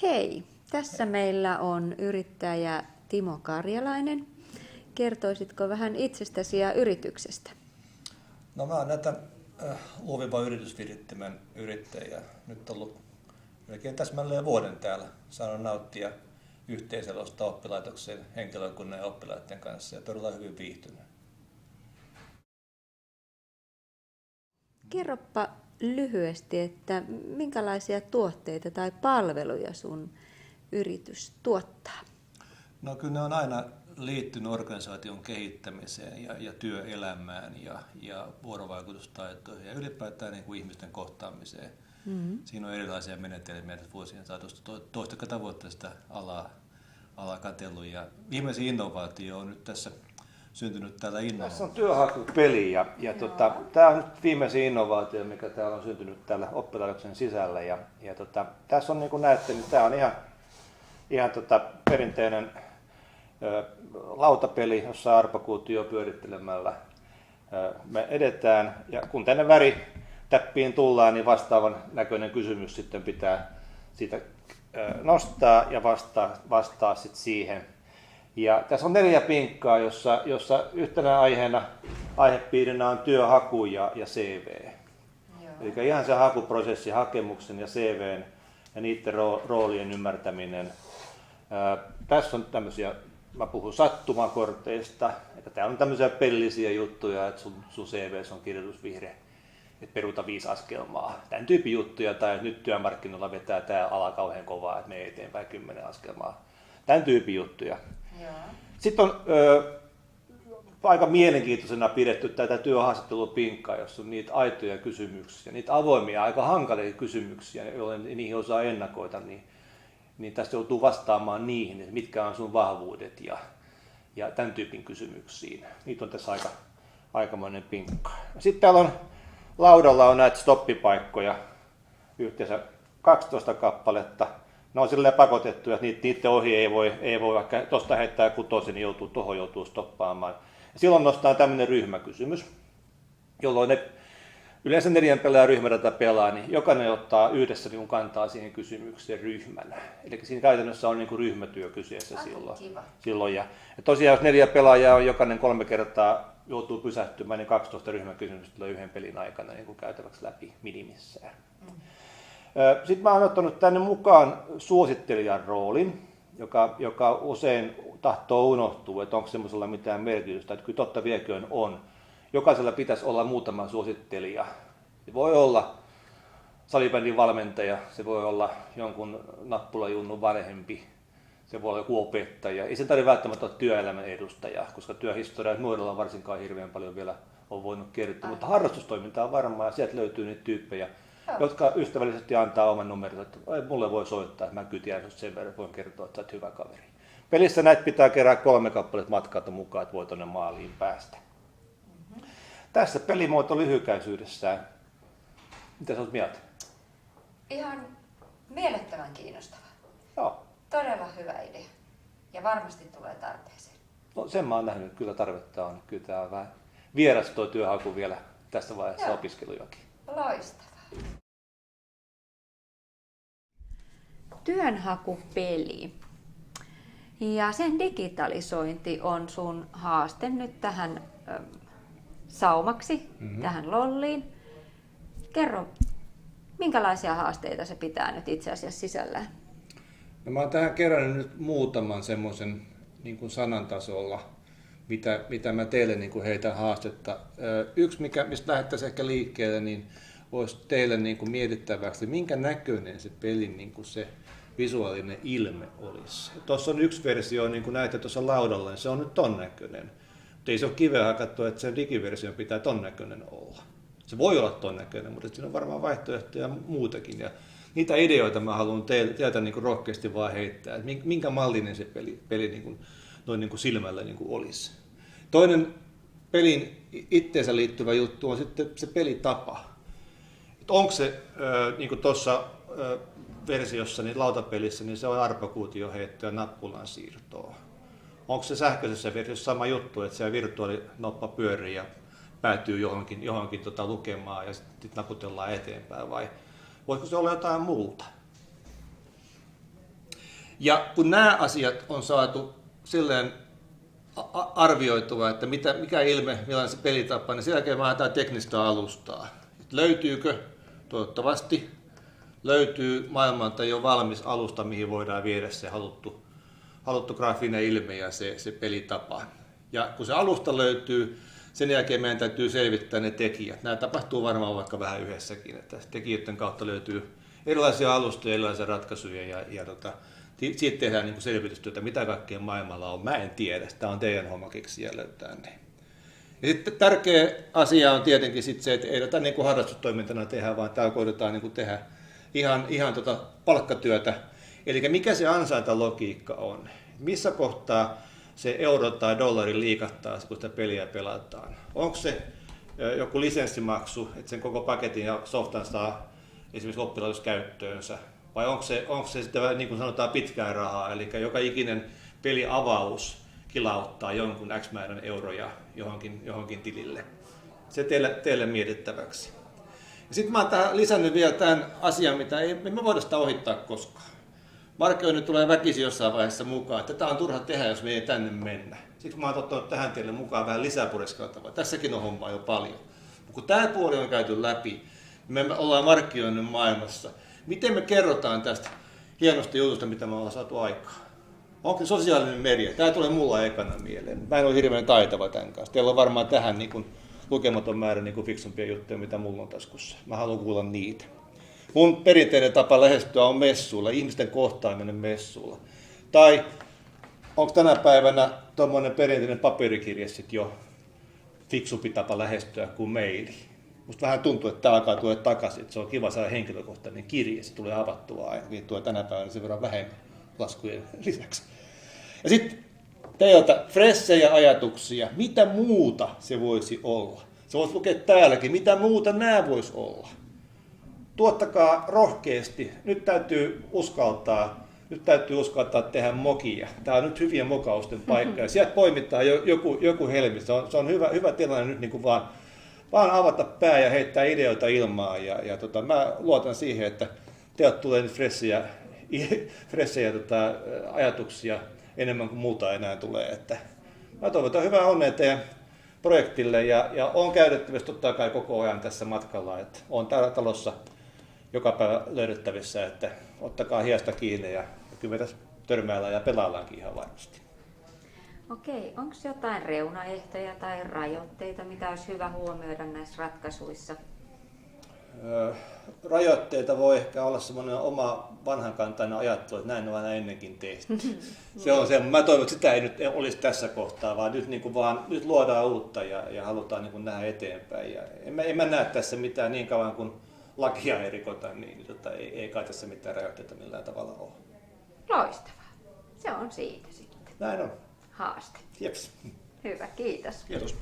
Hei, tässä meillä on yrittäjä Timo Karjalainen. Kertoisitko vähän itsestäsi ja yrityksestä? No mä oon näitä luoviva yritysvirittimen yrittäjä. Nyt on ollut melkein täsmälleen vuoden täällä. Saanut nauttia yhteiselosta oppilaitoksen henkilökunnan ja oppilaiden kanssa ja todella hyvin viihtynyt. Kerropa lyhyesti, että minkälaisia tuotteita tai palveluja sun yritys tuottaa? No kyllä ne on aina liittynyt organisaation kehittämiseen ja työelämään ja vuorovaikutustaitoihin ja ylipäätään niin kuin ihmisten kohtaamiseen. Mm-hmm. Siinä on erilaisia menetelmiä vuosien saatossa toista tavoitteista alaa katsellut. Ja viimeisin innovaatio on nyt tässä syntynyt täällä Tässä on työhakupeli ja tämä on nyt viimeisin innovaatio, mikä täällä on syntynyt täällä oppilaitoksen sisällä. Tässä on niin kuin näette, niin tämä on ihan perinteinen lautapeli, jossa arpakuutio pyörittelemällä me edetään. Ja kun tänne väritäppiin tullaan, niin vastaavan näköinen kysymys sitten pitää siitä nostaa ja vastaa sitten siihen. Ja tässä on 4 pinkkaa, jossa yhtenä aihepiirinä on työhaku ja CV. Eli ihan se hakuprosessi, hakemuksen ja CVn ja niiden roolien ymmärtäminen. Tässä on tämmöisiä, mä puhun sattumakorteista, että täällä on tämmöisiä pelillisiä juttuja, että sun CVs on kirjoitusvihre, että peruuta 5 askelmaa. Tämän tyypin juttuja, tai nyt työmarkkinoilla vetää tämä ala kauhean kovaa, että mene eteenpäin 10 askelmaa. Tämän tyypin juttuja. Joo. Sitten on aika mielenkiintoisena pidetty tätä työhaastattelupinkkaa, jossa on niitä aitoja kysymyksiä, niitä avoimia, aika hankalia kysymyksiä, joille niihin osaa ennakoida, niin tästä joutuu vastaamaan niihin, että mitkä on sun vahvuudet ja tämän tyypin kysymyksiin. Niitä on tässä aikamoinen pinkka. Sitten täällä on laudalla on näitä stoppipaikkoja, yhteensä 12 kappaletta. Ne on silleen pakotettu, että niiden ohi ei voi vaikka tuosta heittää kutosen, niin joutuu stoppaamaan. Ja silloin nostaa tämmöinen ryhmäkysymys, jolloin ne yleensä 4 pelaajan ryhmä tätä pelaa, niin jokainen ottaa yhdessä niin kantaa siihen kysymykseen ryhmänä. Eli siinä käytännössä on niin kuin ryhmätyö kyseessä silloin. Ja tosiaan jos 4 pelaajaa on jokainen 3 kertaa joutuu pysähtymään, niin 12 ryhmäkysymystä tulee yhden pelin aikana niin kuin käytäväksi läpi minimissään. Sitten mä oon ottanut tänne mukaan suosittelijan roolin, joka usein tahtoo unohtua, että onko semmoisella mitään merkitystä, että kyllä totta vieköön on. Jokaisella pitäisi olla muutama suosittelija. Se voi olla salibändin valmentaja, se voi olla jonkun nappulajunnun vanhempi, se voi olla joku opettaja. Ei sen tarvitse välttämättä olla työelämän edustaja, koska työhistoria nuorilla varsinkaan hirveän paljon vielä on voinut kertoa. Mutta harrastustoiminta on varmaa ja sieltä löytyy niitä tyyppejä, jotka ystävällisesti antaa oman numeron, että mulle voi soittaa, että mä kyllä tiedän sen verran, voin kertoa, että sä oot hyvä kaveri. Pelissä näitä pitää kerää 3 kappaletta matkalta mukaan, että voi tuonne maaliin päästä. Mm-hmm. Tässä pelimuoto lyhykäisyydessään. Mitä sä oot mieltä? Ihan mielettömän kiinnostava. Joo. Todella hyvä idea. Ja varmasti tulee tarpeeseen. No sen mä oon nähnyt, että kyllä tarvetta on. Kyllä tää on vähän vieras tuo työhaku vielä tässä vaiheessa opiskelujakin. Loistavaa. Työnhakupeli. Ja sen digitalisointi on sun haaste nyt tähän saumaksi, tähän lolliin. Kerro, minkälaisia haasteita se pitää nyt itse asiassa sisällään? No mä oon tähän kerännyt nyt muutaman semmoisen niin kuin sanan tasolla, mitä mä teille niin kuin heitän haastetta. Yksi, mistä lähdettäisiin ehkä liikkeelle, niin olisi teille niin kuin mietittäväksi, minkä näköinen se pelin niin kuin se visuaalinen ilme olisi. Tuossa on yksi versio, niin kuin näette tuossa laudalla, niin se on nyt ton näköinen. Mutta ei se ole kiveen hakattu, että sen digiversion pitää ton näköinen olla. Se voi olla ton näköinen, mutta siinä on varmaan vaihtoehtoja muutakin. Ja niitä ideoita mä haluan teiltä niin kuin rohkeasti vaan heittää, että minkä mallinen se peli niin kuin, noin niin kuin silmällä niin kuin olisi. Toinen pelin itteensä liittyvä juttu on sitten se pelitapa. Että onko se, niin kuin tuossa versiossa, niin lautapelissä, niin se on arpakuution heittoa ja nappulan siirtoa. Onko se sähköisessä versiossa sama juttu, että se virtuaalinoppa pyörii ja päätyy johonkin lukemaan ja sitten naputellaan eteenpäin, vai voisiko se olla jotain muuta? Ja kun nämä asiat on saatu silleen arvioitua, että mikä ilme, millainen se pelitapa, niin sen jälkeen me haetaan teknistä alustaa. Löytyykö? Toivottavasti löytyy maailmalta jo valmis alusta, mihin voidaan viedä se haluttu graafinen ilme ja se pelitapa. Ja kun se alusta löytyy, sen jälkeen meidän täytyy selvittää ne tekijät. Nämä tapahtuu varmaan vaikka vähän yhdessäkin, että tekijöiden kautta löytyy erilaisia alustoja, erilaisia ratkaisuja ja siitä tehdään niin selvitystyötä, mitä kaikkea maailmalla on. Mä en tiedä, tämä on teidän homma keksiä löytää ne. Ja sitten tärkeä asia on tietenkin sit se, että ei tätä niin harrastustoimintana tehdä, vaan tämä koitetaan niin tehdä ihan palkkatyötä. Eli mikä se ansaintalogiikka on? Missä kohtaa se euro tai dollari liikahtaa, kun sitä peliä pelataan? Onko se joku lisenssimaksu, että sen koko paketin ja softan saa esimerkiksi oppilaitos käyttöönsä? Vai onko se sitten, niin kuin sanotaan, pitkää rahaa, eli joka ikinen peliavaus kilauttaa jonkun X määrän euroja johonkin tilille? Se teille mietittäväksi. Sitten mä oon tähän lisännyt vielä tämän asian, mitä ei me voida sitä ohittaa koskaan. Markkinoinnin tulee väkisin jossain vaiheessa mukaan, että tätä on turha tehdä, jos me ei tänne mennä. Siksi mä oon ottanut tähän teille mukaan vähän lisää pureskeltavaa. Tässäkin on hommaa jo paljon. Mutta kun tämä puoli on käyty läpi, me ollaan markkinoinnin maailmassa. Miten me kerrotaan tästä hienosta jutusta, mitä me ollaan saatu aikaan? Onko sosiaalinen media? Tämä tulee mulla ekana mieleen. Mä en ole hirveän taitava tämän kanssa. Teillä on varmaan tähän lukematon määrä fiksumpia juttuja, mitä mulla on taskussa. Mä haluan kuulla niitä. Mun perinteinen tapa lähestyä on messuilla, ihmisten kohtaaminen messuilla. Tai onko tänä päivänä tuommoinen perinteinen paperikirje sitten jo fiksumpi tapa lähestyä kuin maili? Musta vähän tuntuu, että tämä alkaa tulla takaisin. Se on kiva saada henkilökohtainen kirje, se tulee avattua aina. Tulee tänä päivänä sen verran vähemmän laskujen lisäksi. Ja sitten teiltä fressejä ajatuksia, mitä muuta se voisi olla? Se voisi lukea täälläkin, mitä muuta nämä voisi olla. Tuottakaa rohkeasti, nyt täytyy uskaltaa tehdä mokia. Tämä on nyt hyvien mokausten paikka ja sieltä poimitaan joku helmi. Se on hyvä tilanne nyt niin kuin vaan avata pää ja heittää ideoita ilmaan. Mä luotan siihen, että teiltä tulee nyt fressejä ajatuksia enemmän kuin muuta enää tulee. Että mä toivotan hyvää onnea teidän projektille ja on käytettävissä totta kai koko ajan tässä matkalla. Että on täällä talossa joka päivä löydettävissä, että ottakaa hiasta kiinni ja kyllä me tässä törmäillään ja pelaillaankin ihan varmasti. Okei, onko jotain reunaehtoja tai rajoitteita, mitä olisi hyvä huomioida näissä ratkaisuissa? Rajoitteita voi ehkä olla semmoinen oma vanhankantainen ajattelu, että näin on aina ennenkin tehty. Se on se. Mä toivon, että sitä ei nyt olisi tässä kohtaa, vaan nyt luodaan uutta ja halutaan nähdä eteenpäin. Ja en mä näe tässä mitään niin kauan kuin lakia ei rikota, niin ei kai tässä mitään rajoitteita millään tavalla ole. Loistavaa. Se on siitä sitten. Näin on. Haaste. Jeps. Hyvä, kiitos. Kiitos.